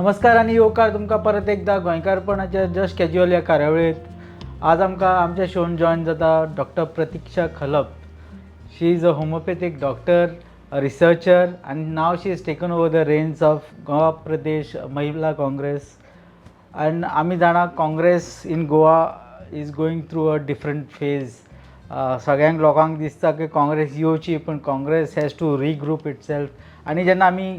नमस्कार आणि येवकार तुमकां परत एकदा गोंयकारपणाच्या जस्ट कॅज्युअल ह्या कार्यावळीत. आज आमकां आमच्या शोन जॉइन जाता doctor Pratiksha Khalap. She is a homeopathic doctor, a researcher, and now she has taken over the reins of Goa Pradesh Mahila Congress. And आमी जाणा Congress in Goa is going through a different phase. सगळ्यांक लोकांक दिसता की काँग्रेस येवची, पण Congress has to regroup itself. आनी जेन्ना आमी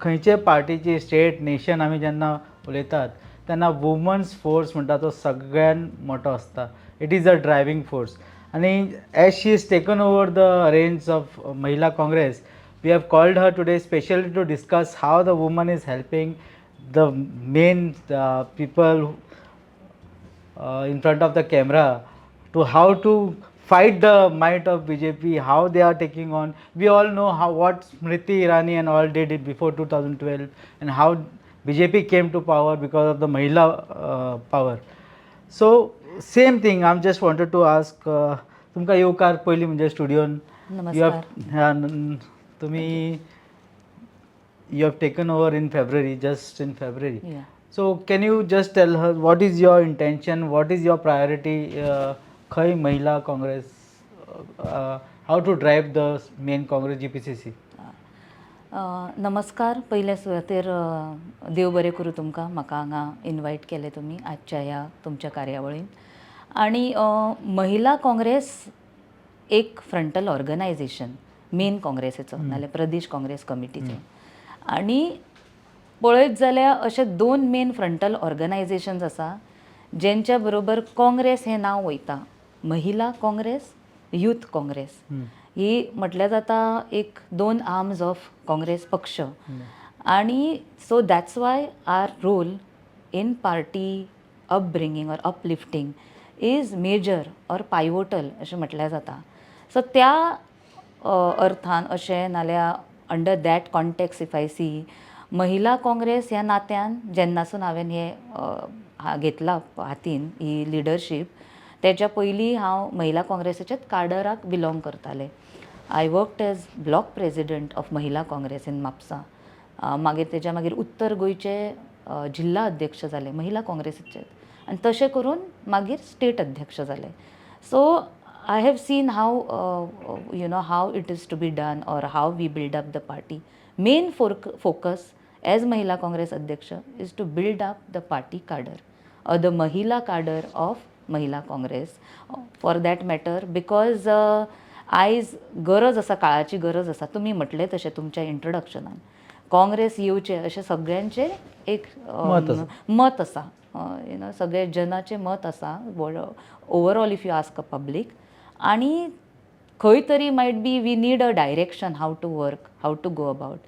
खंयचे पार्टीची स्टेट नेशन आमी जेन्ना उलयतात तेन्ना वुमन्स फोर्स म्हणटा तो सगळ्यान मोठो आसता. It is a driving force. आनी as she is taken over the reins of Mahila Congress, we have called her today specially to discuss how the woman is helping the main people in front of the camera to how to fight the might of BJP, how they are taking on. We all know how what Smriti Irani and all did it before 2012 and how BJP came to power because of the Mahila power. So same thing, I just wanted to ask तुमकां येवकार पयलीं म्हणजे स्टुडियोन तुम्ही you have taken over in February, just in February. Yeah. So can you just tell her what is your intention, what is your priority, Khai Mahila Congress, how to drive the main Congress GPCC? नमस्कार. पयल्या सुवातेर देव बरें करूं तुमकां, म्हाका हांगा invite केलें तुमी आजच्या ह्या तुमच्या कार्यावळीन. आनी महिला काँग्रेस एक फ्रंटल ऑर्गनायझेशन मेन काँग्रेसीचो नाल्यार प्रदेश काँग्रेस कमिटीचो. आनी पळयत जाल्यार अशे दोन मेन फ्रंटल ऑर्गनायझेशन्स आसा जेंच्या बरोबर काँग्रेस हें नांव वयता. महिला काँग्रेस, यूथ काँग्रेस ही म्हटल्यार जाता एक दोन आर्म्स ऑफ काँग्रेस पक्ष. आनी so that's why our role in party upbringing or uplifting is major or pivotal अशें म्हटल्यार जाता. सो त्या अर्थान अशें नाल्यार under that context if I see Mahila Congress ह्या नात्यान जेन्नासून हांवें हें घेतला हातीन ही लिडरशीप तेच्या पयलीं हांव महिला काँग्रेसीच्याच काडराक बिलॉंग करतालें. I worked as block president of Mahila Congress in Mapusa. मागीर तेच्या मागीर उत्तर गोंयचे जिल्हा अध्यक्ष जाले महिला काँग्रेसीचे आनी तशें करून मागीर स्टेट अध्यक्ष जाले. So I have seen how how it is to be done or how we build up the party. Main focus as Mahila Congress Adhyaksha is to build up the party cadre or the Mahila cadre of Mahila Congress. For that matter, because आयज गरज आसा, काळाची गरज आसा. तुमी म्हटलें तशें तुमच्या इंट्रोडक्शनान काँग्रेस येवचें अशें सगळ्यांचें एक मत आसा. सगळे जनाचें मत आसा overall if you ask a public. आनी खंय तरी might be we need a direction how to work, how to go about.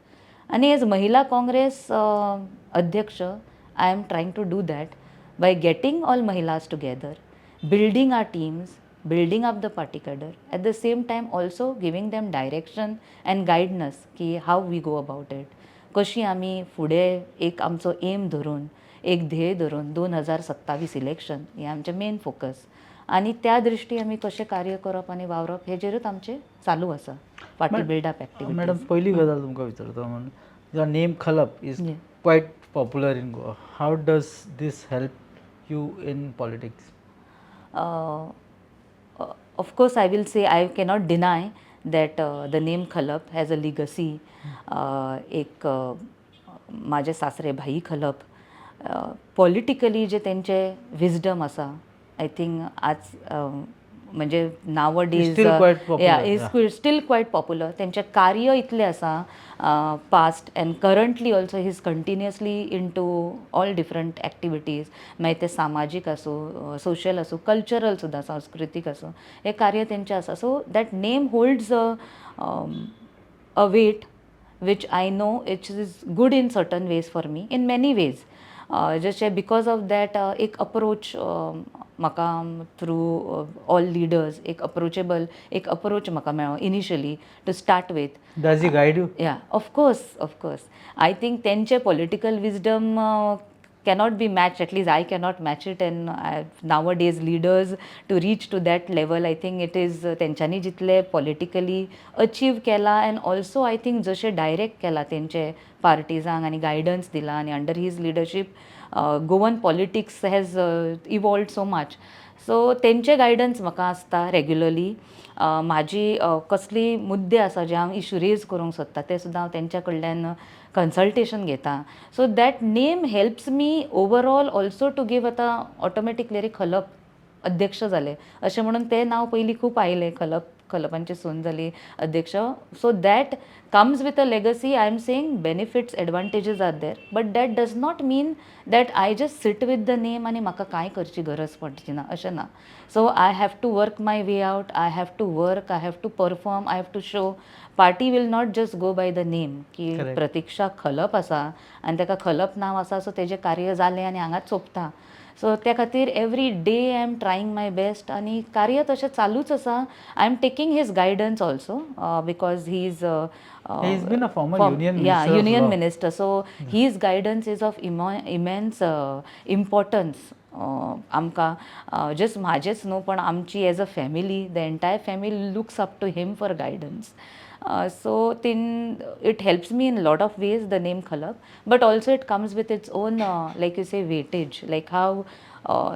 आनी एज महिला काँग्रेस अध्यक्ष I am trying to do that by getting all महिलाज together, building our teams, building up the party cadre, at the same time also giving them direction and guidance की how we go about it. कशी आमी फुडें एक आमचो M धरून एक ध्येय धरून 2027 इलेक्शन हें आमचें मेन फोकस. आनी त्या दृश्टी आमी कशें कार्य करप आनी वावरप हेजेरूच आमचें चालू आसा पार्टी बिल्डअप एक्टिविटी. मॅडम पयली गजाल तुमकां विचारता म्हणून your name Khalap is quite popular in Goa. How does this help you in politics? Of course, I will say I cannot deny that the name Khalap has a legacy. एक माझे सासरे भाई Khalap politically जे त्यांचे विजडम आसा आय थिंक आज म्हणजे nowadays is still quite popular. तेंचें कार्य इतलें आसा past and currently also he is continuously into all different activities. मागीर ते सामाजीक आसूं, सोशल आसूं, कल्चरल सुद्दां, सांस्कृतीक आसूं, हें कार्य तेंचें आसा. So that name holds a weight which I know it is good in certain ways for me, in many ways. जशें बिकॉज ऑफ दॅट एक अप्रोच म्हाका थ्रू ऑल लिडर्स एक अप्रोचेबल एक अप्रोच म्हाका मेळ्ळो initially to start with. Does he guide you? Yeah of course. I think तेंचे political wisdom cannot be matched, at least I cannot match it. And nowadays leaders to reach to that level, I think it is तेंच्यांनी जितले politically achieve केला, and also I think जशे direct केला तेंचे partisans आणि guidance दिला, आणि under his leadership Goan politics has evolved so much. So तेंचे गायडन्स म्हाका आसता रेग्युलरली. म्हाजी कसली मुद्दे आसा जे हांव इश्यू रेज करूंक सोदता ते सुद्दां हांव तेंच्या कडल्यान कन्सल्टेशन घेता. So that name helps me overall also to give. आतां ऑटोमॅटिकली खलप अध्यक्ष जाले अशें म्हणून तें नांव पयलीं खूब आयलें, खलपांची सून जाली अध्यक्ष. So that comes with a legacy. I am saying benefits advantages are there, but that does not mean that I just sit with the name आनी म्हाका कांय करची गरज पडची ना, अशें ना. So I have to work my way out, I have to work, I have to perform, I have to show. Party will not just go by the name की प्रतीक्षा खलप आसा आनी ताका खलप नांव आसा सो तेजें कार्य जालें आनी हांगाच सोंपता. सो त्या खातीर every day I am trying my best आनी कार्य तशें चालूच आसा. I am taking his guidance also because he is He's been a former union minister. Yeah, of union law. minister. So his guidance is of immense importance. आमकां just म्हाजेच न्हू पण आमची as a family, the entire family looks up to him for guidance. So it helps me in a lot of ways, the name Khalap, but also it comes with its own like you say weightage, like how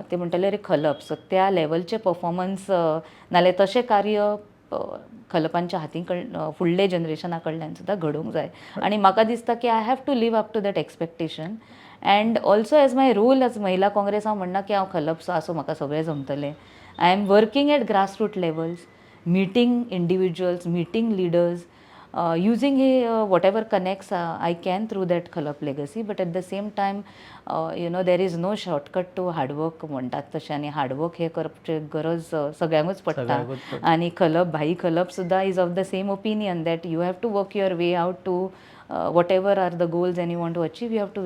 ते म्हणटले रे Khalap, so त्या लेवलचे performance नाल्यार तशें कार्य खलपांच्या हातीं फुडले जनरेशना कडल्यान सुद्दां घडोवंक जाय. आनी म्हाका दिसता की I have to live up to that expectation. And also as my role as Mahila Congress हांव म्हणना की हांव खलपसो आसूं म्हाका सगळें जमतलें. I am working at grassroot levels, meeting individuals, meeting leaders, using whatever connects I can through that Khalap legacy. But at the same time, there is no shortcut to hard work म्हणटात तशें, आनी hard work हे करपाची गरज सगळ्यांकूच पडटा. आनी खलप, भाई खलप सुद्दां is of the same opinion that you have to work your way out to whatever are the goals and you want to achieve, you have to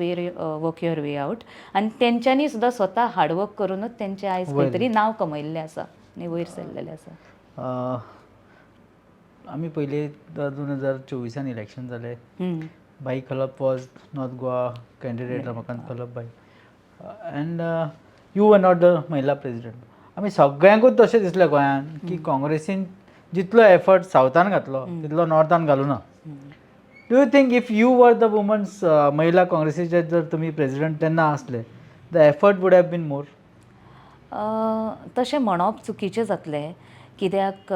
work your way out. आनी तेंच्यांनी सुद्दां स्वता हार्डवर्क करूनच तेंचें आयज खंय तरी नांव कमयल्लें आसा आनी वयर सरलेलें आसा. आमी पयली 2024 इलेक्शन जालें. Bhai Khalap was North Goa candidate, Ramakant Khalap Bhai, and you were not the Mahila president. आमी सगळ्यांकूच तशें दिसलें गोंयान की काँग्रेसीन जितलो एफर्ट सावथान घातलो तितलो नॉर्थान घालूं ना. Do you think if you were the women's Mahila काँग्रेसीचे जर तुमी प्रेसिडेंट तेन्ना आसले, the effort would have been more? तशें म्हणप चुकीचें जातलें, कित्याक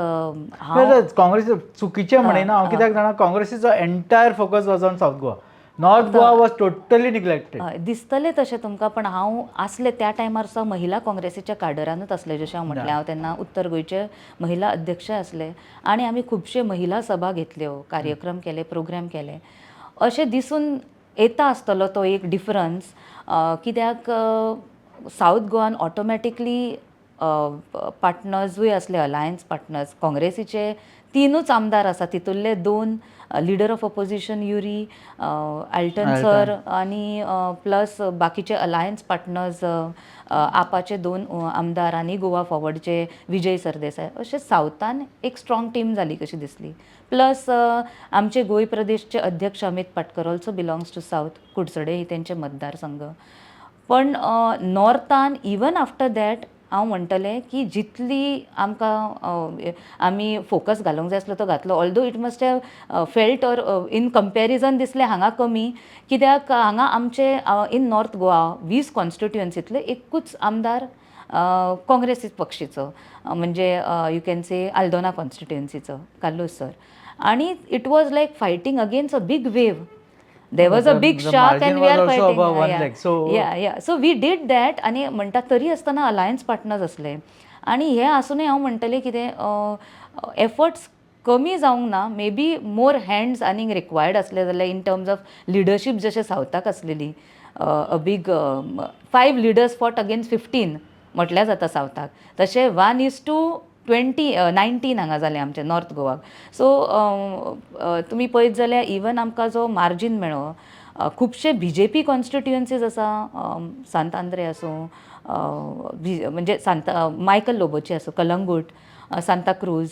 काँग्रेस चुकीचें म्हणिना हांव, कित्याक जाणा काँग्रेसीचो entire focus was on South Goa. North Goa was totally neglected. दिसतलें तशें तुमकां, पण हांव आसलें त्या टायमार सुद्दां महिला काँग्रेसीच्या काडरानूच आसलें. जशें हांव म्हटलें, हांव तेन्ना उत्तर गोंयचे महिला अध्यक्ष आसले आनी आमी खुबशे महिला सभा घेतल्यो, कार्यक्रम केले, प्रोग्राम केले. अशें दिसून येता आसतलो तो एक डिफरन्स, कित्याक सावथ गोवान ऑटोमॅटिकली पार्टनर्सूय असले, अलायन्स पार्टनर्स. काँग्रेसीचे 3 आमदार आसा, तितूंतले 2 leader of opposition Yuri Altone sir आनी प्लस बाकीचे अलायन्स पार्टनर्स आपाचे 2 आमदार आनी गोवा फॉरवर्डचे विजय सरदेसाय. अशें सावथान एक स्ट्रॉंग टीम जाली कशी दिसली. प्लस आमचे गोंय प्रदेशचे अध्यक्ष Amit Patkar also belongs to South, कुडचडे ही तेंचे मतदारसंघ. पण नॉर्थान इवन आफ्टर दॅट हांव म्हणटलें की जितली आमकां आमी फोकस घालूंक जाय आसलो तो घातलो. Although it must have felt or in comparison दिसलें हांगा कमी, कित्याक हांगा आमचे इन नॉर्थ गोवा 20 कॉन्स्टिट्युएन्सींतले एकूच आमदार काँग्रेसी पक्षीचो, म्हणजे you can say Aldona कॉन्स्टिट्युएन्सीचो काल्लूस sir. आनी it was like fighting against a big wave. There was a big shock and we are fighting. So we did that. आणि म्हणटा तरी आसतना अलायन्स पार्टनर्स असले. आणि हे आसूनय हांव म्हणटलें कितें एफर्ट्स कमी जावंक ना. मे बी मोर हँड्स आनीक रिक्वायर्ड आसले जाल्यार इन टर्म्स ऑफ लिडरशीप जशें सावथाक आसलेली. अ बीग 5 लिडर्स फॉट अगेन्स्ट 15 म्हटल्यार जाता सावथाक. तशें 1:19 हांगा जालें आमचें नॉर्थ गोवाक. सो तुमी पळयत जाल्यार इवन आमकां जो मार्जीन मेळ्ळो, खुबशे BJP कॉन्स्टिट्युएन्सीज आसा, सांत आंद्रे आसूं, म्हणजे मायकल लोबोची आसूं कलंगूट, सांता क्रूज,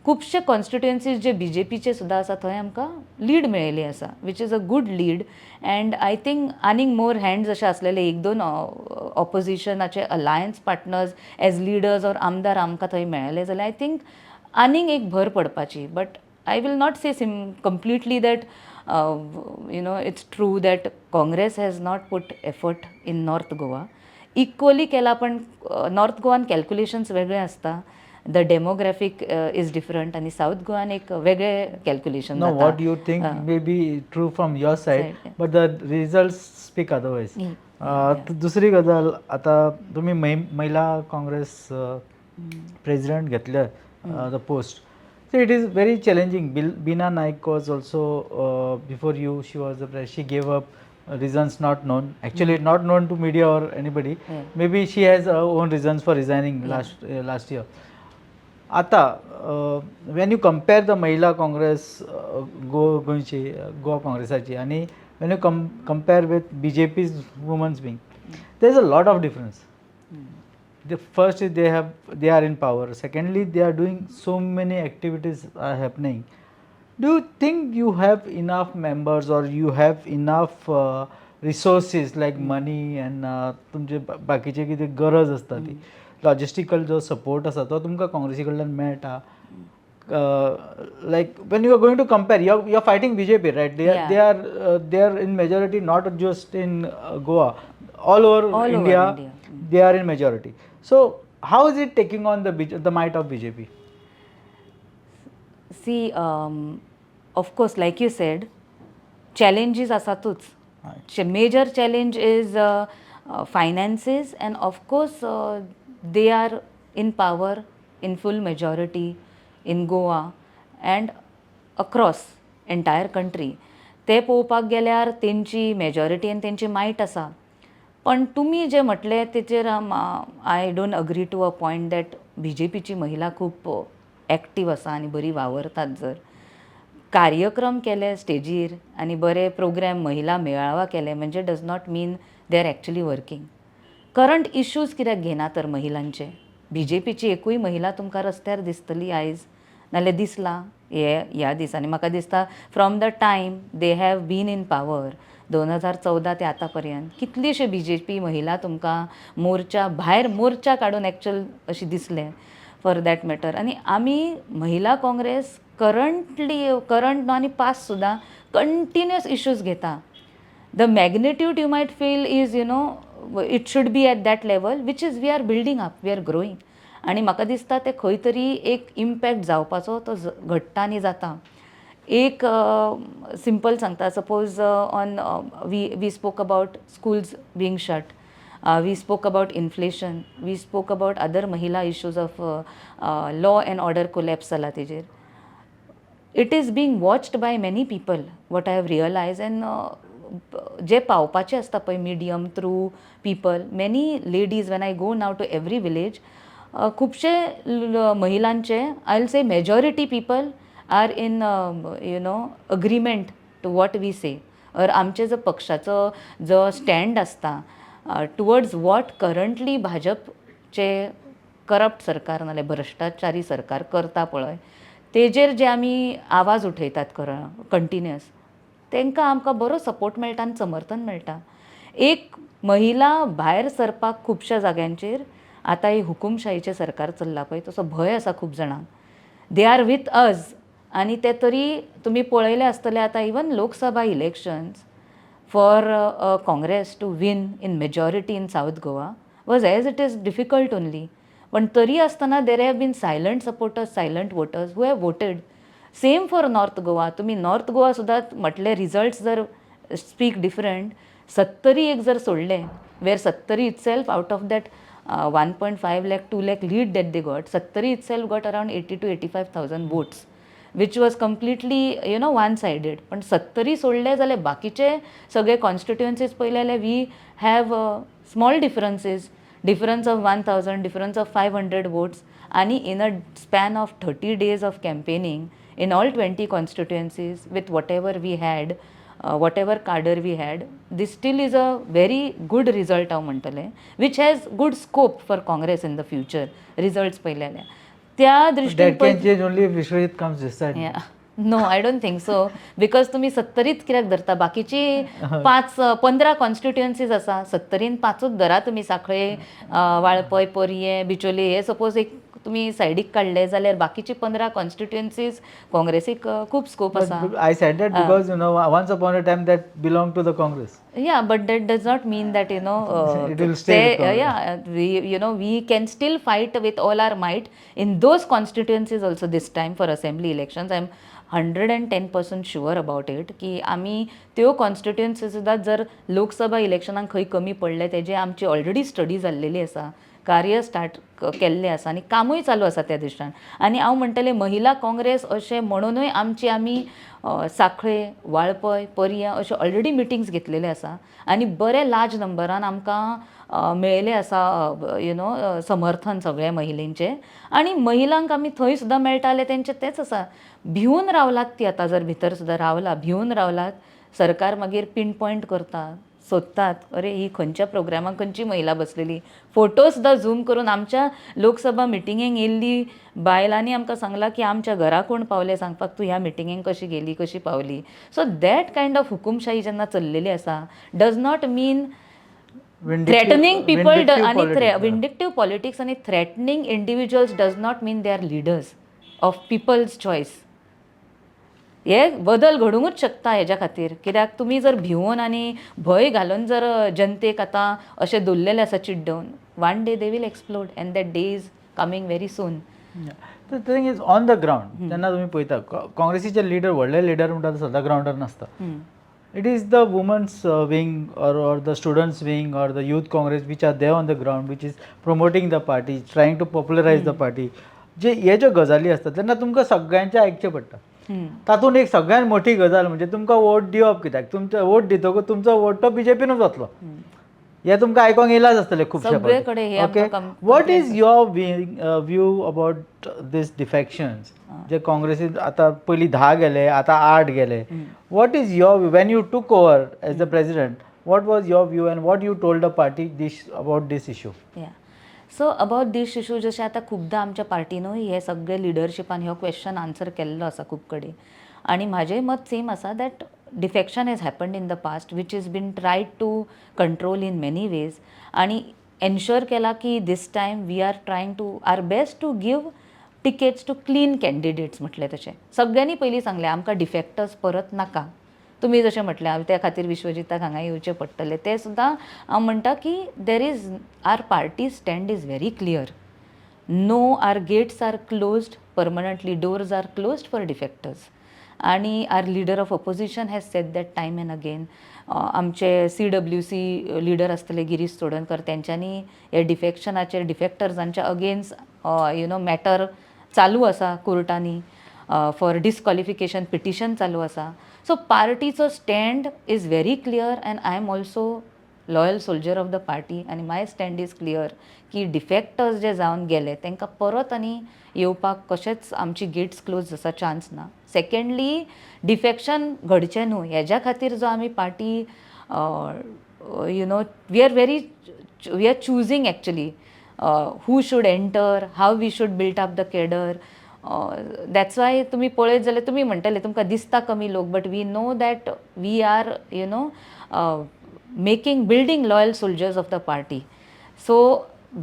खुबशे कॉन्स्टिट्युएन्सीज जे बी जे पीचे सुद्दां आसा थंय आमकां लीड मेळिल्ली आसा which is a good lead. And I think आनीक मोर हँड्स अशे आसलेले एक दोन ऑपोजिशनाचे alliance partners as leaders or आमदार आमकां थंय मेळ्ळे जाल्यार आय थिंक आनीक एक भर पडपाची. But I will not say completely that it's true that Congress has not put effort in North Goa. Equally केला पण नॉर्थ गोवान कॅल्क्युलेशन्स वेगळे असता. द डेमोग्राफीक इज डिफरंट आणि साऊथ गोवान एक वेगळे calculation. No, what you think may be true from your side, but the results speak otherwise. दुसरी गजाल, आता तुम्ही महिला काँग्रेस प्रेसिडेंट घेतल्या the post. So it is very challenging. Bina Naik was also before you. She was the she gave up. Reasons not known. Actually, not known to media or anybody. Maybe she has her own reasons for resigning last year. आता when you compare the Mahila Congress Goa Congressaची आणि when you compare with BJP's Women's Wing, there is a lot of difference. The first is they are in power. Secondly, they are doing so many activities are happening. Do you think you have enough members or you have enough resources like money and तुमचे बाकीचे कितें गरज असता ती logistical जो support आसा तो तुमकां काँग्रेसी कडल्यान मेळटा? Like when you are going to compare, you are fighting BJP, right? They are in majority, not just in Goa, all over India. They are in majority. So how is it taking on the might of BJP? See, of course, like you said, challenges asatut's. Major challenge is finances, and of course they are in power in full majority in Goa and across entire country. ते पळोवपाक गेल्यार तेंची majority आनी तेंची might आसा. पण तुम्ही जे म्हटले तेचेर I don't agree to a point that B J पीची महिला खूप ॲक्टीव आसा आनी बरी वावरतात. जर कार्यक्रम केले स्टेजीर आनी बरे प्रोग्राम महिला मेळावा केले म्हणजे does not mean they are actually working. Current issues कित्याक घेना तर महिलांचे? बी जे पीची एकूय महिला तुमकां रस्त्यार दिसतली आयज, नाल्यार दिसला ह्या दिसांनी? म्हाका दिसता from the time they have been in power 2014 ते आतापर्यंत कितलीशे बी जे पी महिला तुमकां मोर्चा काडून एक्चुअल अशी दिसले फॉर दॅट मॅटर. आनी आमी महिला काँग्रेस करंट आनी पास्ट सुद्दां कंटिन्युअस इश्यूज घेता. The magnitude you might feel is it should be at that level which is we are building up, we are growing. आनी म्हाका दिसता ते खंय तरी एक इम्पॅक्ट जावपाचो तो घडटा आनी जाता. एक सिंपल सांगता, suppose on we spoke about schools being shut, we spoke about inflation, we spoke about other mahila issues of law and order collapse जाला तेजेर. It is being watched by many people what I have realise. अँड जे पावपाचे असता पळय medium through people, many ladies when I go now to every village, खुबशे महिलांचे I will say majority people are in agreement to what we से. और आमचे जो पक्षाचो जो स्टँड आसता टुवर्ड्स वॉट करंटली भाजपचे करप्ट सरकार नाल्यार भ्रश्टाचारी सरकार करता पळय, तेजेर जे आमी आवाज उठयतात कंटिन्युअस, तांकां आमकां बरो सपोर्ट मेळटा आनी समर्थन मेळटा. एक महिला भायर सरपाक खुबश्या जाग्यांचेर आतां ही हुकुमशाहीचें सरकार चल्ला पळय तसो भंय आसा खूब जाणांक. दे आर वीथ अज. आनी ते तरी तुमी पळयले आसतले आतां even Lok Sabha elections for Congress to win in majority in South Goa was as it is difficult only. पण तरी आसतना there have been silent supporters, silent voters who have voted. Same for North Goa. तुम्ही नॉर्थ गोवा सुद्दां म्हटले रिजल्ट्स जर speak different, 70 एक जर सोडले वेर 70 itself out of that 1.5 lakh 2 lakh lead that they got, 70 itself got around 80 to 85,000 votes, which was completely one sided. पण 70 सोडले जाल्यार बाकीचे सगळे कॉन्स्टिट्युएन्सीज पळयले जाल्यार we have small difference of 1000, difference of 500 votes. आणि in a span of 30 days of campaigning in all 20 constituencies with whatever we had, whatever cadre we had, this still is a very good result हांव म्हणटलें, which has good scope for Congress in the future. Results पळयले जाल्यार त्या That दृश्टीन can change only if Vishwajit comes this side. No I don't think so because तुमी 70च कित्याक धरता बाकीची 15 कॉन्स्टिट्युएन्सीज आसा 70न 5च धरा तुमी सांखळे वाळपय पर्ये बिचोली हे सपोज एक तुमी सायडीक काडले जाल्यार बाकीची 15 कॉन्स्टिट्युएन्सीज काँग्रेसीक खूब स्कोप आसा. But I said that because once upon a time that belonged to the Congress. Yeah, but that does not mean that It will stay with Congress. we can still fight with all our might in those constituencies also this time for assembly elections. I'm 110% sure about it की आमी त्यो constituency सुद्दां जर लोकसभा इलेक्शनाक खंय कमी पडले तेजे आमची ऑलरेडी स्टडी जाल्लेली आसा, कार्य स्टार्ट केल्लें आसा आनी कामूय चालू आसा त्या दिशेन. आनी हांव म्हणटलें महिला काँग्रेस अशें म्हणूनय आमी सांखळे वाळपय पर्या अशे ऑलरेडी मिटिंग्स घेतलेले आसा आनी बरे लार्ज नंबरान आमकां मेळिल्लें आसा समर्थन सगळे महिलेंचे. आनी महिलांक आमी थंय सुद्दां मेळटाले तेंचे तेच आसा, भिवन रावलात ती आतां जर भितर सुद्दां रावला भिवन रावलात, सरकार मागीर पिन पॉयंट करता, सोदतात अरे ही खंयच्या प्रोग्रामाक खंयची महिला बसलेली, फोटो सुद्दां झूम करून आमच्या लोकसभा मिटिंगेक येयल्ली बायलांनी आमकां सांगलां की आमच्या घरा कोण पावले सांगपाक तूं ह्या मिटिंगेक कशी गेली कशी पावली. सो दॅट कायंड ऑफ हुकुमशाही जेन्ना चल्लेली आसा does not mean threatening people vindictive politics and threatening individuals does not mean they are leaders of people's choice. हे बदल घडूंकूच शकता हेज्या खातीर, कित्याक तुमी जर भिवून आनी भंय घालून जर जनतेक आतां अशें दवरलेलें आसा चिड्डून, one day they will explode and that day is coming very soon. The thing is on the ground जेन्ना तुमी पळयता काँग्रेसीचे लिडर व्हडले लिडर म्हणटा ते सदां ग्रावंडार नासता. It is the women's wing or the students' wing or the youth congress which are there on the ground, which is promoting the party, trying to popularize the party. हे ज्यो गजाली असतात तेन्ना तुमकां सगळ्यांचें आयकचें पडटा. तातूंत एक सगळ्यांत मोठी गजाल म्हणजे तुमकां वोट दिवप, कित्याक तुमचो वोट दितकूच तुमचो वोट तो बीजेपीनूच वतलो. हे तुमकां आयकोंक येयलाच आसतलें खुबशे okay. What is your view about this defections जे काँग्रेसीन आतां पयलीं 10 गेले आतां 8 गेले. What is your view when you took over as the president, what was your view and what you told the party about this issue? So about this issue जशें आतां खुबदां आमच्या पार्टीनूय हे सगळे लिडरशिपान हो क्वेश्चन आन्सर केल्लो आसा खूब कडेन, आनी म्हाजें मत सेम आसा that defection has happened in the past which is been tried to control in many ways, आनी एन्श्योर केला की this time we are trying to our best to give tickets to clean candidates. म्हटलें तशें सगळ्यांनी पयलीं सांगलें आमकां defectors परत नाका. तुमी जशें म्हटलें त्या खातीर विश्वजिताक हांगा येवचें पडटलें तें सुद्दां हांव म्हणटा की there is our party stand is very clear. No, our gates are closed permanently, doors are closed for defectors. आनी our leader of opposition has said that time and again. आमचे CWC लिडर आसतले गिरीश चोडणकर तेंच्यांनी हे डिफेक्टर्सांच्या against matter चालू आसा कोर्टांनी, for डिस्क्वॉलिफिकेशन petition चालू आसा. So पार्टीचो stand is very clear and I am also loyal soldier of the party आनी माय स्टँड इज क्लियर की डिफेक्टर्स जे जावन गेले तांकां परत आनी येवपाक कशेंच आमची गेट्स क्लोज आसा, चान्स ना. सेकेंडली डिफेक्शन घडचें न्हू हेज्या खातीर जो आमी party we are choosing actually who should enter, how we should build up the cadre. That's why तुमी पळयत जाल्यार तुमी म्हणटले तुमकां दिसता कमी लोक, but we know that we are building loyal soldiers of the party. So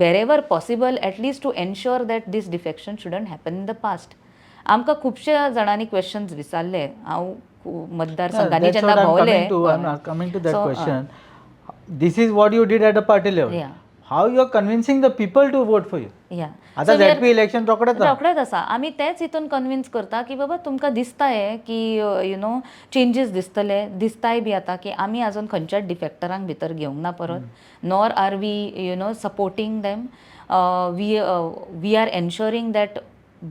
wherever possible, at least to ensure that this defection shouldn't happen in the past. आमकां खुबशे जाणांनी क्वेश्चन्स विचारले. हांव मतदारसंघांनी जेन्ना भोंवले. Coming to that question, this is what you did at the party level. Yeah. How you are convincing the people to vote for you? Yeah. आता ZP election रोखडेच आसा. आमी तेच हितून कन्विन्स करता की बाबा तुमकां दिसताय की चेंजीस दिसताय बी आतां की आमी आजून खंयच्याच डिफेक्टरांक भितर घेवंक ना परत. Nor are we supporting them. We are ensuring that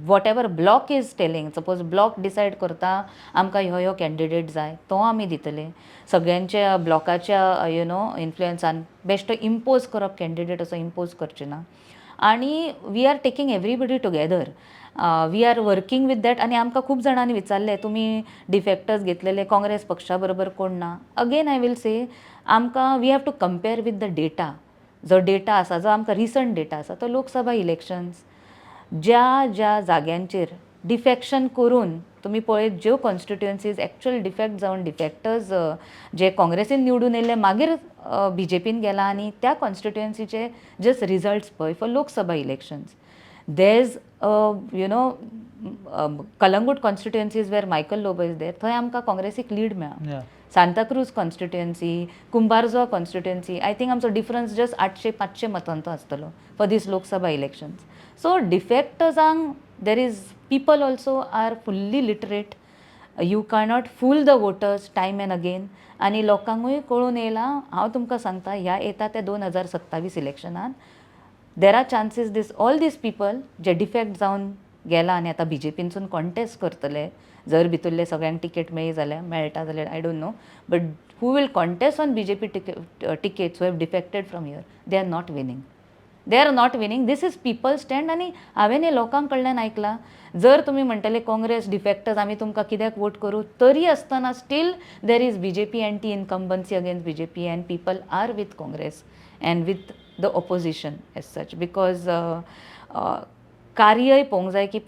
whatever block is telling, suppose block decide करता आमकां ह्यो कॅन्डिडेट जाय तो आमी दितले. सगळ्यांच्या ब्लॉकाच्या इन्फ्लुएन्सान बेश्टो इम्पोज करप कॅन्डिडेट असो इम्पोज करचे ना. आनी we are taking everybody together. We are working with that. आनी आमकां खूब जाणांनी विचारले तुमी डिफेक्टर्स घेतलेले काँग्रेस पक्षा बरोबर कोण ना. अगेन आय वील से आमकां we have to compare with the data. जो डेटा आसा जो आमकां रिसंट डेटा आसा तो लोकसभा इलेक्शन्स ज्या ज्या जाग्यांचेर डिफेक्शन करून तुमी पळयत ज्यो कॉन्स्टिट्युएन्सीज एक्चुअल डिफेक्ट जावन डिफेक्टर्स जे काँग्रेसीन निवडून येयले मागीर BJPन गेला आनी त्या कॉन्स्टिट्युएन्सीचे जस्ट रिजल्ट्स पळय for Lok Sabha elections there's Calangute constituencies where Michael Lobo is there थंय आमकां काँग्रेसीक लीड मेळ्ळा. Yeah. Santa Cruz constituency, Kumbharjua constituency, I think आमचो डिफरन्स जस्ट 800-500 मतांचो आसतलो for this Lok Sabha elections. So डिफेक्टर्सांक there is people also are fully literate. You cannot fool the voters time and again. आनी लोकांकूय कळून येयलां, हांव तुमकां सांगता, ह्या येता त्या 2027 इलेक्शनान there are chances this all this people जे डिफेक्ट जावन गेला आनी आतां BJPनसून कॉन्टेस्ट करतले, जर भितरले सगळ्यांक टिकेट मेळ्ळी जाल्यार मेळटा जाल्यार I don't know, but who will contest on BJP tickets who have defected from here, they are not winning. They are not winning. This is people stand. आनी हांवें हे लोकांक कडल्यान आयकलां, जर तुमी म्हणटले काँग्रेस डिफेक्टर्स आमी तुमकां कित्याक वोट करूं, तरी आसतना still there is BJP anti incumbency against BJP and people are with Congress and with the opposition as such. Because कार्यय पळोवंक जाय की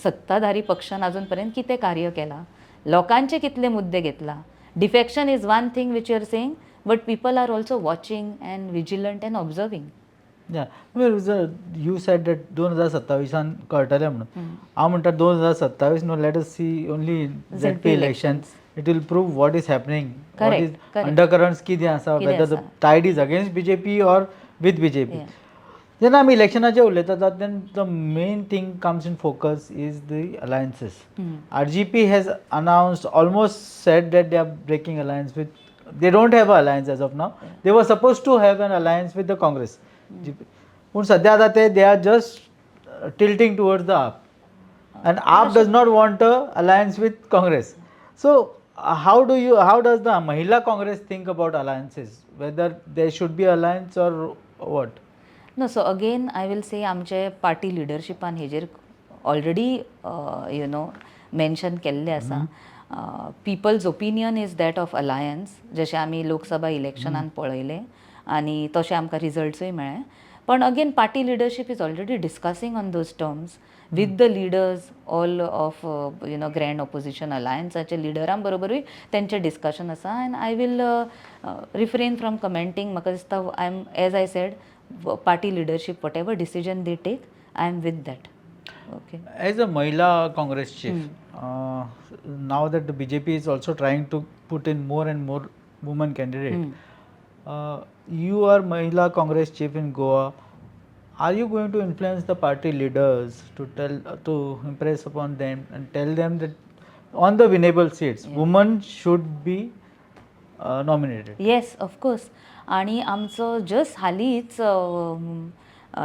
सत्ताधारी पक्षान अजून पर्यंत कितें कार्य केलां, लोकांचे कितले मुद्दे घेतला. Defection is one thing which you are saying, but people are also watching and vigilant and observing. You said that 2027 कळटलें म्हणून. हांव म्हणटा 2027 no, let us see only ZP elections. It will prove what is happening, what is undercurrents कितें आसा, whether the tide is against BJP or with BJP. जेन्ना आमी इलेक्शनाचेर उलयता तेन्ना the main thing comes in focus is the अलायन्सीस. RGP has announced, almost said that they are breaking alliance with, they don't have an alliance as of now. They were supposed to have an alliance with the Congress. पूण सध्या आता they are just tilting towards the AAP. And AAP does not want a alliance with Congress. So how does the Mahila Congress think about alliances? Whether there should be alliance or what? No, so again I will say आमचे party लिडरशिपान हेजेर already mention केल्ले आसा. People's opinion is that of alliance, जशें आमी लोकसभा इलेक्शनान पळयलें आनी तशें आमकां रिजल्ट्सूय मेळ्ळे. पण again party leadership is already discussing on those terms with the leaders all of grand opposition allianceचे लिडरां बरोबरूय तेंचें डिस्कशन आसा. And I will refrain from commenting. म्हाका दिसता I am, as I said, party leadership whatever decision they take, I am with that. Okay. As a Mahila Congress chief, now that the BJP is also trying to put in more and more women candidate, you are Mahila Congress chief in Goa. Are you going to influence the party leaders to impress upon them and tell them that on the winnable seats, women should be nominated? Yes, of course. आणि आमचो just हालींच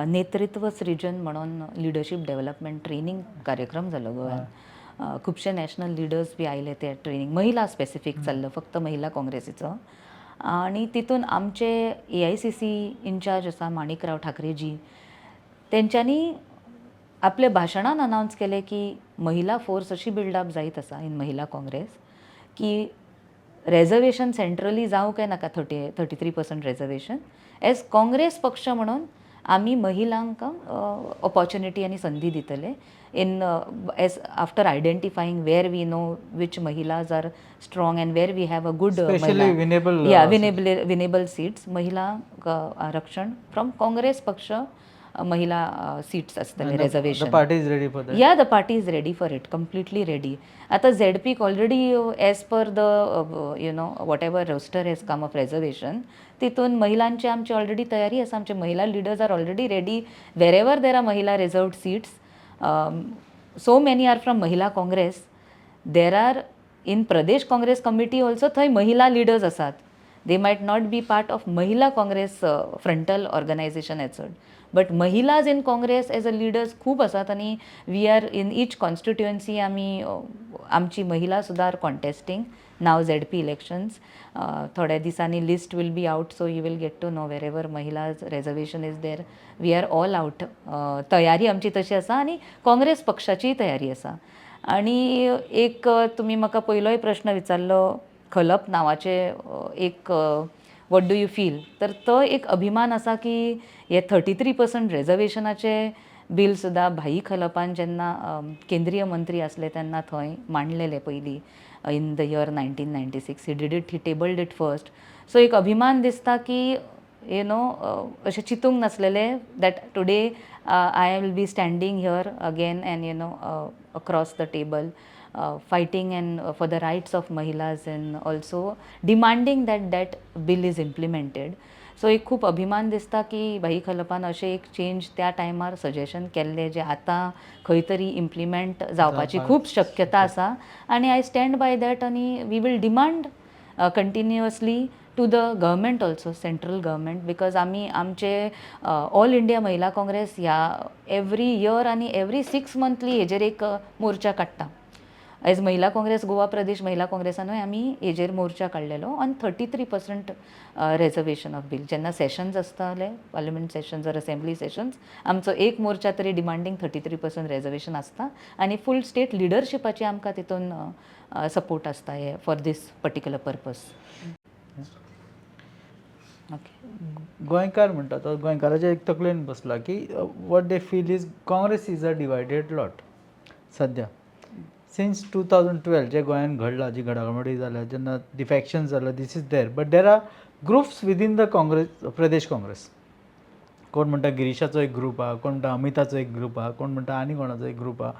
नेतृत्व सृजन म्हणून leadership development training कार्यक्रम जालो गोव्यान. खुबशे national leaders बी आयले ते ट्रेनिंग. महिला स्पेसिफीक चल्लो, फक्त महिला काँग्रेसीचो. आणि तितून आमचे AICC इन्चार्ज आसा माणिकराव ठाकरेजी, तेंच्यांनी आपले भाशणान अनावन्स केले की महिला फोर्स अशी बिल्डअप जायत आसा इन महिला काँग्रेस की रेजर्वेशन सेंट्रली जावं काय नाका. 33% रेजर्वेशन. एज काँग्रेस पक्ष म्हणून आमी महिलांक ऑपॉर्च्युनिटी आनी संधी दितले in as after identifying where we know which mahilas are strong and where we have a good winnable seats. महिला आरक्षण फ्रॉम काँग्रेस पक्ष महिला सीट्स असतले reservation. The party is ready for that? Yeah, the party is ready for it, completely ready. आता ZP already as per the whatever roster has come of reservation, तितून महिलांची आमची already तयारी आसा. आमचे महिला leaders are already ready wherever there are mahila reserved seats. So many are from Mahila Congress. There are in Pradesh Congress committee also थंय महिला leaders आसात. They might not be part of Mahila Congress frontal organisation as such, but mahilas in Congress as a leaders खूब आसात. आनी we are in each constituency आमी आमची महिला सुद्दां are contesting now ZP elections. थोड्या दिसांनी list will be out, so you will get to know wherever mahilas reservation is there. We are all out. तयारी आमची तशी आसा आनी काँग्रेस पक्षाचीय तयारी आसा. आनी एक तुमी म्हाका पयलोय प्रश्न विचारलो खलप नांवाचे एक वॉट डू यू फील, तर तो एक अभिमान आसा की हे 33% रेजर्वेशनाचे बील सुद्दां भाई खलपान जेन्ना केंद्रीय मंत्री असले तेन्ना थंय मांडलेले पयलीं in the year 1996. He tabled it first. So एक अभिमान दिसता की अशें चिंतूंक नासलेलें that today I will be standing here again and across the table fighting and for the rights of Mahilas and also demanding that bill is implemented. So एक खूब अभिमान दिसता की भाई खलपान अशें एक चेंज त्या टायमार सजेशन केल्लें जें आतां खंय तरी इम्प्लिमेंट जावपाची खूब शक्यता आसा आनी आय स्टँड बाय दॅट आनी we will demand continuously to the government also central government because आमी आमचे ऑल इंडिया महिला काँग्रेस ह्या एवरी इयर आनी एवरी 6 मंथली हेजेर एक मोर्चा काडटा. एज महिला काँग्रेस गोवा प्रदेश महिला काँग्रेसानूय आमी हेजेर मोर्चा काडलेलो ऑन 33% रिजर्वेशन ऑफ बील. जेन्ना सेशन्स आसताले parliament sessions or assembly sessions आमचो एक मोर्चा तरी डिमांडींग 33% रिजर्वेशन आसता आनी फूल स्टेट लिडरशिपाची आमकां तितून सपोर्ट आसता हे for this particular purpose. Okay. गोंयकार म्हणटा तो गोंयकाराच्या एक तकलेन बसला की what they feel is Congress is a divided lot. सद्या सिन्स 2012 जे गोंयान घडलां, जी घडामोडी जाल्या, जेन्ना डिफॅक्शन्स जाल्या, this is there but there are groups within the Congress Pradesh Congress. कोण म्हणटा गिरीशाचो एक ग्रूप आहा, कोण म्हणटा अमिताचो एक ग्रूप आहा, कोण म्हणटा आनी कोणाचो एक ग्रूप आहा.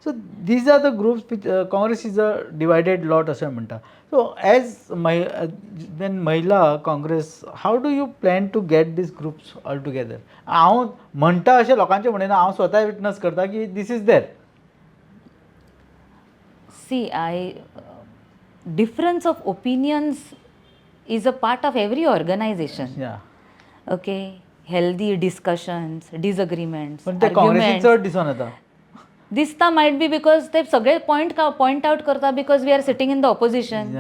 So these are the groups Congress is a divided lot अशें म्हणटा. So as when Mahila Congress how do you plan to get this groups all together. हांव म्हणटा अशें लोकांचें म्हणिना, हांव स्वता विटनस करता की this is there. See, difference of opinions is a part of every organization. Yeah. Okay, healthy discussions, disagreements, पण ते काँग्रेसीन चड दिसून येता. दिसता might be because ते सगळे पॉइंट आउट करता because we are sitting in the opposition.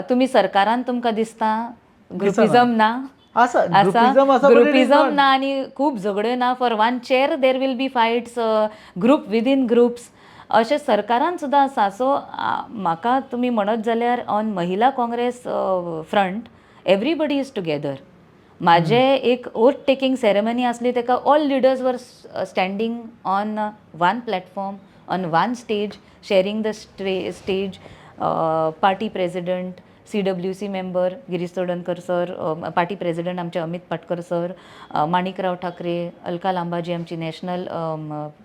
तुम्ही सरकारान तुमकां दिसता ग्रुपिझम ना ग्रुपिझम ना आनी खूब झगड्यो ना. For one chair there will be fights, group within groups अशें सरकारान सुद्दां आसा. सो म्हाका तुमी म्हणत जाल्यार on Mahila Congress front everybody is together. म्हाजे एक ओथ टेकिंग सेरेमनी आसली तेका ऑल लिडर्स वर standing on one platform on one stage sharing the stage. Party president, CWC member Girish Chodankar sir, party president आमचे अमित पाटकर सर, माणिकराव ठाकरे, अलका लांबाजी आमची national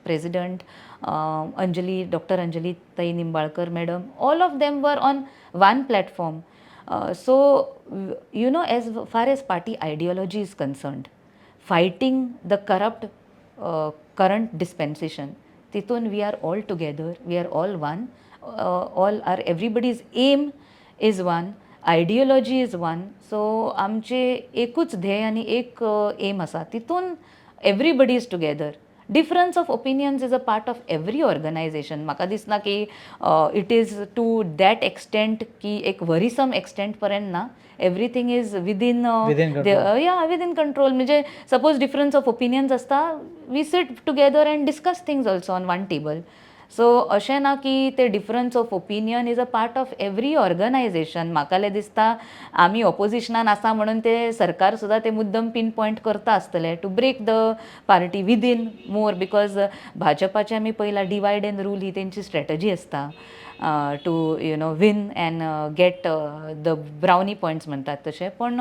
president, Anjali doctor Anjali ताई Nimbalkar madam, all of them वर on one platform. So as far as party ideology is concerned, fighting the corrupt current dispensation, तितून we are all together, we are all one, all are everybody's aim is one, ideology is one. So आमचे एकूच ध्येय आनी एक aim आसा, तितून everybody is together. Difference of opinions is a part of every organization. म्हाका दिसना की it is to that extent की एक वरिसम एक्सटेंट पर्यंत ना. Everything is within within control. म्हणजे सपोज डिफरन्स ऑफ ओपिनियन्स आसता, we seat together and discuss things also on one table. So अशें ना की ते difference of opinion is a part of every organization. म्हाका दिसता आमी ऑपोजिशनान आसा म्हणून ते सरकार सुद्दां ते मुद्दम पिन पॉयंट करता आसतले to break the party within more. Because भाजपाचे आमी पयला डिवायड एंड रूल ही तेंची स्ट्रॅटजी आसता to win and get the brownie points म्हणटात तशें. पण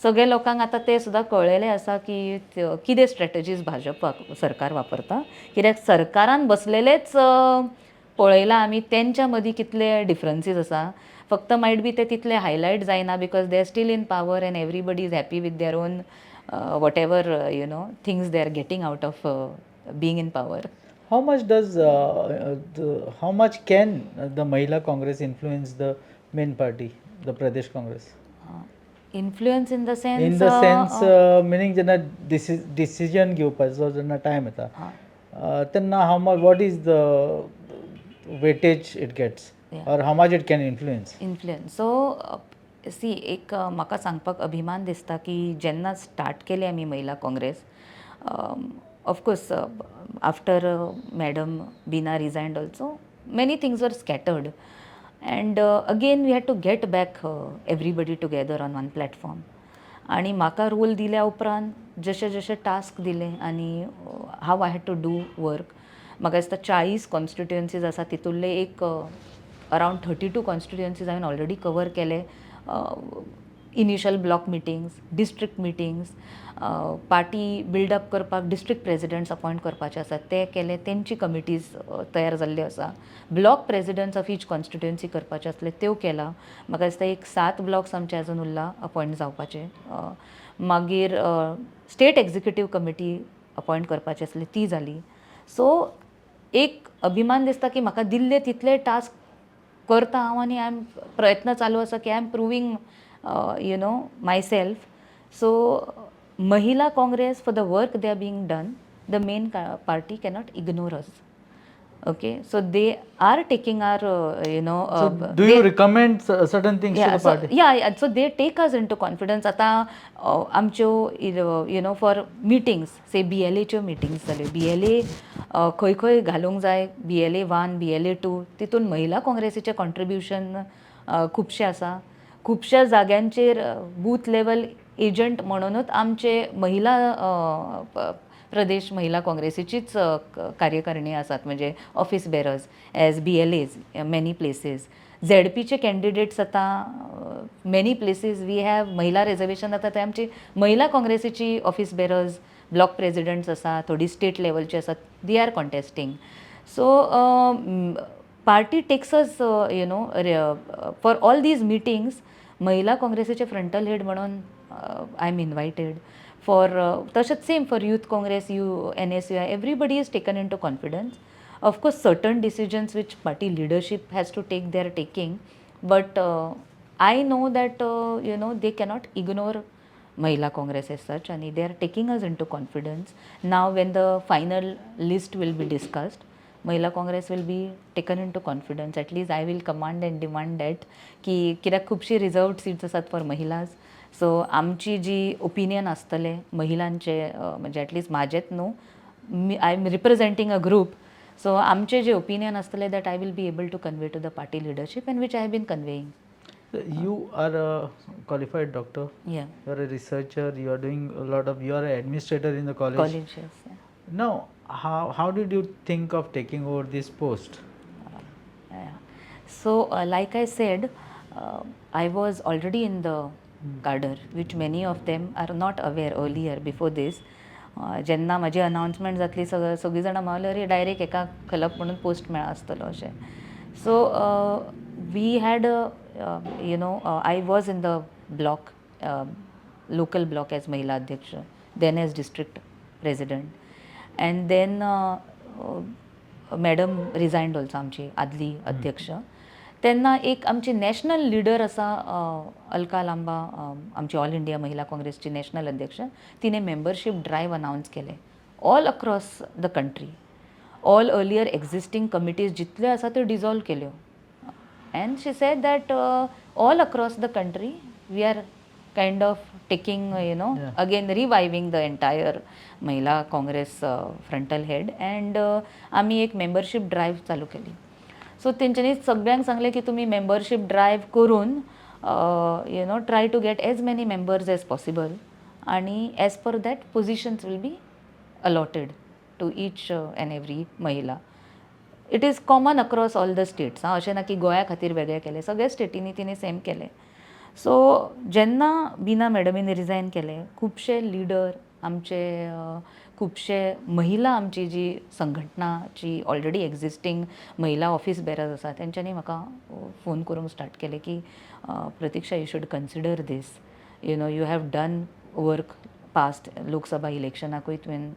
सगळे लोकांक आतां ते सुद्दां कळलेलें आसा की कितें स्ट्रॅटजीज भाजप सरकार वापरता. कित्याक सरकारान बसलेलेच पळयलां आमी तेंच्या मदीं कितले डिफरन्सीस आसा. फक्त मायट बी ते तितले हायलायट जायना because they are still in power end everybody is happy with their own what ever things they are getting out of being in power. How much can the Mahila Congress influence the main party, the Pradesh Congress? Influence in the sense? In the sense, meaning जेन्ना decision घेवपाचो जेन्ना time येता तेन्ना how much, what is the weightage it gets, or how much it can influence? So see एक म्हाका सांगपाक अभिमान दिसता की जेन्ना स्टार्ट केली आमी Mahila Congress, of course after madam Beena resigned also many things were scattered and again we had to get back everybody together on one platform. आनी म्हाका रोल दिल्या उपरांत जशे जशे टास्क दिले आनी हाव I had to do work, म्हाका दिसता 40 कॉन्स्टिट्युएन्सीज आसा, तितूंतले एक अरावंड 32 कॉन्स्टिट्युएन्सीज हांवें ऑलरेडी कवर केले. Initial block meetings, district meetings, party buildup करपाक डिस्ट्रिक्ट प्रेजिडंट्स अपॉयंट करपाचे आसात ते केले, तेंची कमिटीज तयार जाल्ल्यो आसा. Block presidents of each constituency करपाचे आसले त्यो केला. म्हाका दिसता एक 7 ब्लॉक्स आमचे अजून उरला अपॉयंट जावपाचे. मागीर स्टेट एक्झिक्युटीव कमिटी अपॉयंट करपाची आसली ती जाली. सो एक अभिमान दिसता की म्हाका दिल्ले तितले टास्क करता हांव आनी आय एम प्रयत्न चालू आसा की I am proving myself. So Mahila Congress for the work they are being done, the main party cannot ignore us. Okay, so they are taking our, So do you recommend certain things to the party? So they take us into confidence. आता आमच्यो for meetings, say BLA च्यो meetings जाल्यो, BLA खंय खंय घालूंक जाय, BLA 1, BLA 2, तितून महिला काँग्रेसीचें कॉन्ट्रिब्युशन खुबशें आसा. खुबश्या जाग्यांचेर बूथ लेवल एजंट म्हणूनच आमचे महिला प्रदेश महिला काँग्रेसीचीच कार्यकारिणी आसात, म्हणजे office bearers as BLAs many places. ZPचे कॅन्डिडेट्स आतां many places we have mahila reservation आतां ते आमची महिला काँग्रेसीची ऑफिस बेरर्स, ब्लॉक प्रेजिडंट्स आसा, थोडी स्टेट लेवलची आसात, they are contesting. So party takes us for all these meetings. Mahila काँग्रेसीचे फ्रंटल हेड म्हणून आय एम इन्वायटेड. For तशेंच same for youth Congress, NSUI, everybody is taken into confidence. Of course, certain decisions which party leadership has to take, they are taking. But I know that they cannot ignore Mahila Congress as such, and they are taking us into confidence. Now, when the final list will be discussed, Mahila Congress will be taken into confidence. At least I will command and demand that की कित्याक खुबशी reserved seats आसात for mahilas. So आमची जी opinion आसतले महिलांचे, म्हणजे at least म्हाजेच न्हू, I am representing a group. So आमचे जे ओपिनियन आसतले that I will be able to convey to the party leadership, and which I have been conveying. You are a qualified doctor. Yeah. You are a researcher. You are doing a lot of. You are an administrator in the college. Yes. Yeah. Now, how did you think of taking over this post? So, like I said, I was already in the cadre, which many of them are not aware earlier before this. जेन्ना म्हाजी announcement जातली सगळीं जाणां म्हणले अरे direct एका club म्हणून post मेळ्ळा आसतलो अशें. So we had I was in the block, local block as mahila adhyaksh, then as district president, and then madam resigned also, आमची आदली अध्यक्ष. तेन्ना एक आमची नॅशनल लिडर आसा अलका लांबा, आमची ऑल इंडिया महिला काँग्रेसची नॅशनल अध्यक्ष, तिने मेंबरशीप ड्रायव्ह अनाउन्स केले all across the country. All earlier existing committees जितल्यो आसा त्यो डिजॉल्व केल्यो, and she said that all across the country we are kind of taking again reviving the entire Mahila Congress frontal head, and आमी एक membership drive चालू केली. So तेंच्यांनी सगळ्यांक सांगलें की तुमी मेंबरशीप ड्रायव्ह करून try to get as many members as possible, आनी as per that positions will be allotted to each and every mahila. It is common across all the states. अशें ना की गोंया खातीर वेगळें केलें, सगळ्या स्टेटींनी तिणें सेम केलें. सो जेन्ना बिना मॅडमीन रिजायन केलें, खुबशे लिडर आमचे, खुबशे महिला आमची जी संघटनाची ऑलरेडी एक्झिस्टिंग महिला ऑफिस बेरर्स आसा तेंच्यांनी म्हाका फोन करूंक स्टार्ट केले की Pratiksha you should consider this, you have done work past Lok Sabha इलेक्शनाकूय तुवें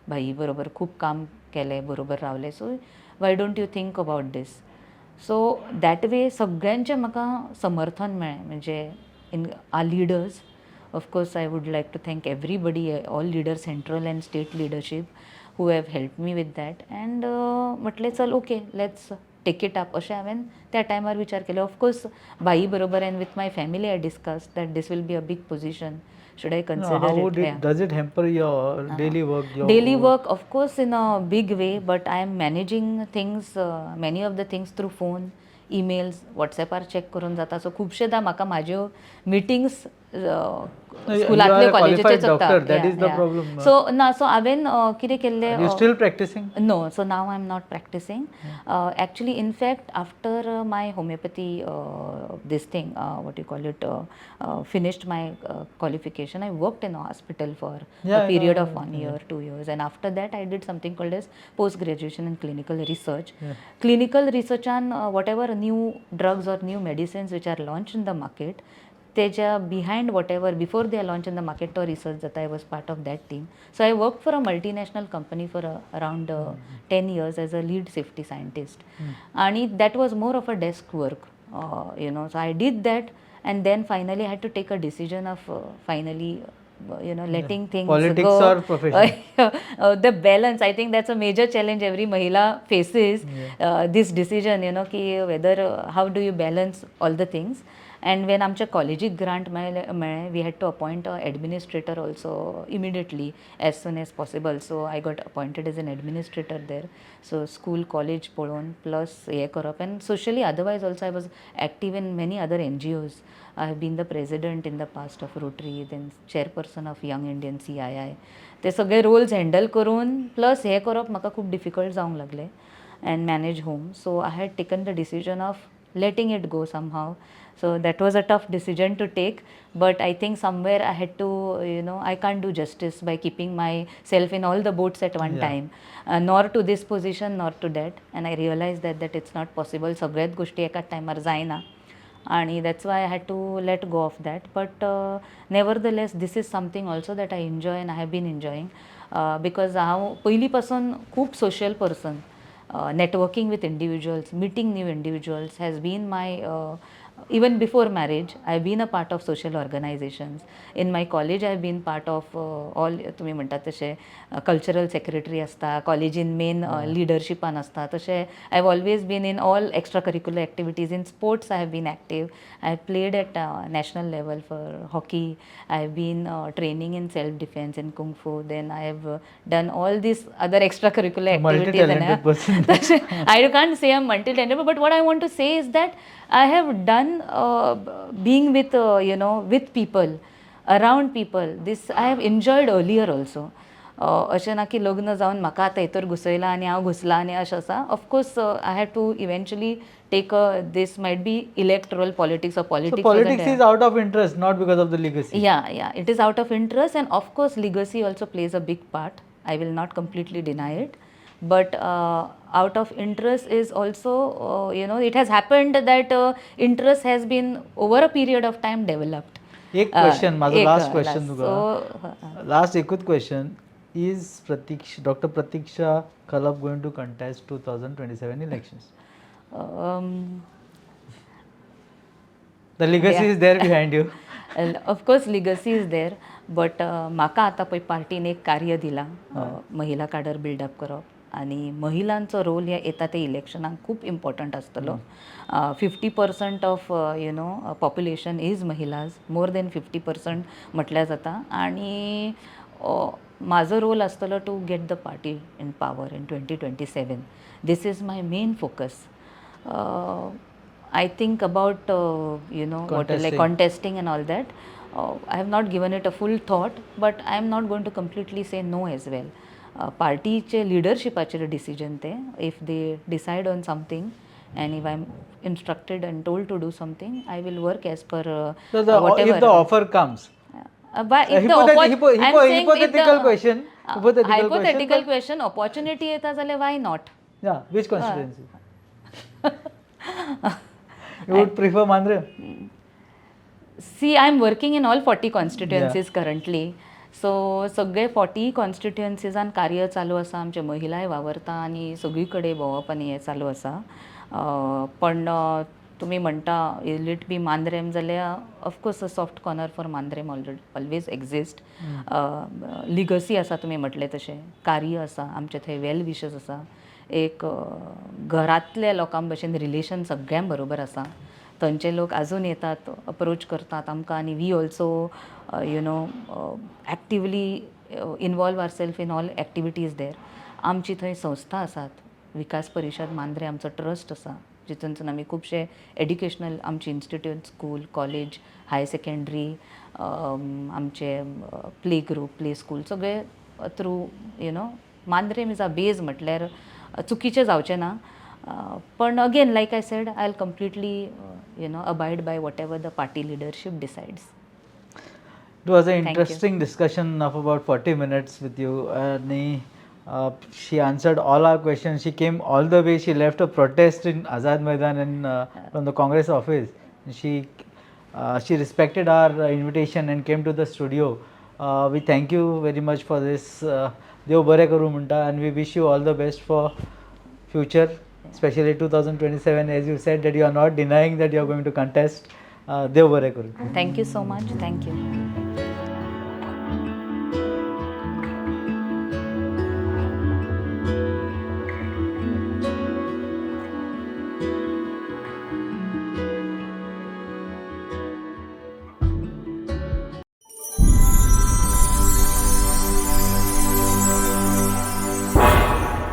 भाई बरोबर खूब काम केलें, बरोबर रावलें, so why don't you think about this. So that way सगळ्यांचें म्हाका समर्थन मेळ्ळें, म्हणजे in our leaders. Of course, I would like to thank everybody, all leaders, central and state leadership, who have helped me with that. And म्हटलें चल okay, let's take it up अशें हांवें त्या टायमार विचार केलो. ऑफकोर्स बाई बरोबर and with my family I discuss that this will be a big position. Should I consider it? Does it hamper your daily work? Daily work, of course, in a big way, but I am managing things, many of the things through phone, emails, WhatsAppar check करून जाता. So खुबशेंदा म्हाका म्हाज्यो meetings you स्कुलांतले are a कॉलेजीचे qualified चोखता doctor, that is the problem. So ना so हांवें कितें केल्लें Are you still practicing? No, so now I'm not practicing. Actually, in fact, after my homeopathy, this thing, what you call it, finished my qualification, I worked in a hospital for Yeah, a I period know, of 1 yeah. year, 2 years, and after that, I did something called as post graduation in clinical research. Yeah. Clinical research on whatever new drugs or new medicines which are launched in the market. तेच्या behind whatever before they are launched in the market to research that I was part of that team. So I worked for a multinational company for around 10 years as a lead safety scientist. And that was more of a desk work, So I did that, and then finally I had to take a decision of finally letting things Politics go. or profession? The balance, I think that's a major challenge every mahila faces. This decision, ki whether how do you balance all the things. And when आमच्या कॉलेजीक grant मेळ्ळें we had to appoint a administrator also immediately as soon as possible so I got appointed as an administrator there so school college पळोवन plus हें करप and socially otherwise also I was active in many other NGOs. I have been the president in the past of Rotary, then chairperson of Young Indian CII. ते सगळे Rolls handle करून plus हें करप म्हाका खूब difficult जावंक लागलें and manage home. So I had taken the decision of letting it go somehow. So that was a tough decision to take, but I think somewhere I had to, I can't do justice by keeping myself in all the boats at one time, nor to this position, nor to that. And I realized that it's not possible. सगळ्यात गोष्टी एकाच टायमार जायना. आणि that's why I had to let go of that. But nevertheless, this is something also that I enjoy and I have been enjoying because हांव पयलीं पासून खूब social person. Networking with individuals, meeting new individuals has been my even before marriage. I've been a part of social organizations. In my college, I've been part of all तुम्ही म्हणटात तशे cultural secretary असता, कॉलेजीन main leadershipन असता तशे I've always been in all extracurricular activities. In sports, I have been active. I have played at national level for hockey. I have been training in self-defense in Kung Fu. Then I have done all these other extracurricular activities. Multi-talented person. I can't say I'm multi-talented, but what I want to say is that I have done being with with people, around people. This I have enjoyed earlier also. अशें ना की लग्न जावन म्हाका आतां हेतूर घुसयलां आनी हांव घुसलां आनी अशें आसा. Of course I had to eventually take this might be electoral politics or politics. So politics is out of interest, not because of the legacy. Yeah, it is out of interest, and of course legacy also plays a big part. I will not completely deny it, but out of interest is also it has happened that interest has been over a period of time developed. एक question माझा last question तुका So last एकूच question is doctor Pratiksha Khalap going to contest 2027 elections the legacy is there behind you. of course legacy is there, but म्हाका आतां पळय पार्टीन एक कार्य दिलां महिला काडर बिल्डअप करप आनी महिलांचो रोल ह्या येता ते इलेक्शनाक खूब इम्पॉर्टंट आसतलो. 50% of population is mahilas, more than 50% म्हटल्यार जाता. आनी म्हाजो रोल आसतलो to get the party in power in 2027. This is my main focus. I think about contesting and all that. I have not given it a full thought, but I am not going to completely say no as well. Partyचे leadershipचे decision ते, if they decide on something and if I am instructed and told to do something, I will work as per So whatever. if the offer comes, but if the hypothetical question, hypothetical question, opportunity येता जाल्यार why not? Yeah, which constituency? You would prefer Mandre? See, I am working in all 40 constituencies currently. So सगळे 40 कॉन्स्टिट्युएन्सीजान कार्य चालू आसा. आमचे महिलाय वावरता आनी सगळी कडेन भोंवप आनी हें चालू आसा. पण तुमी म्हणटा इल इट बी मांद्रेम जाल्यार of course a soft corner for Mandrem always exist. Legacy आसा तुमी म्हटलें तशें, कार्य आसा आमचे थंय वेल विशस आसा. एक घरांतल्या लोकां भशेन रिलेशन सगळ्यां बरोबर आसा. थंयचे लोक आजून येतात, अप्रोच करतात आमकां आनी we also actively involve our self in all activities there. आमची थंय संस्था आसात, विकास परिशद मांद्रे आमचो ट्रस्ट आसा, जितूनसून आमी खुबशे एड्युकेशनल आमचे institute school college high secondary आमचे प्ले ग्रूप प्ले स्कूल सगळे through Mandrem is a base म्हटल्यार चुकीचें जावचें ना. पण again like I said I will completely abide by whatever the party leadership decides. It was an Thank you. interesting discussion of about 40 minutes with you. She answered all our questions. She came all the way. She left a protest in Azad Maidan and from the Congress office. She respected our invitation and came to the studio. We thank you very much for this. Dev bare karu munta, and we wish you all the best for future, especially 2027. As you said that you are not denying that you are going to contest. Dev bare karu. Thank you so much. Thank you.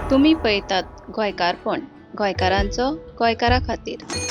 तुम्ही पळयतात गोंयकारपण गोंयकारांचो गोंयकारा खातीर.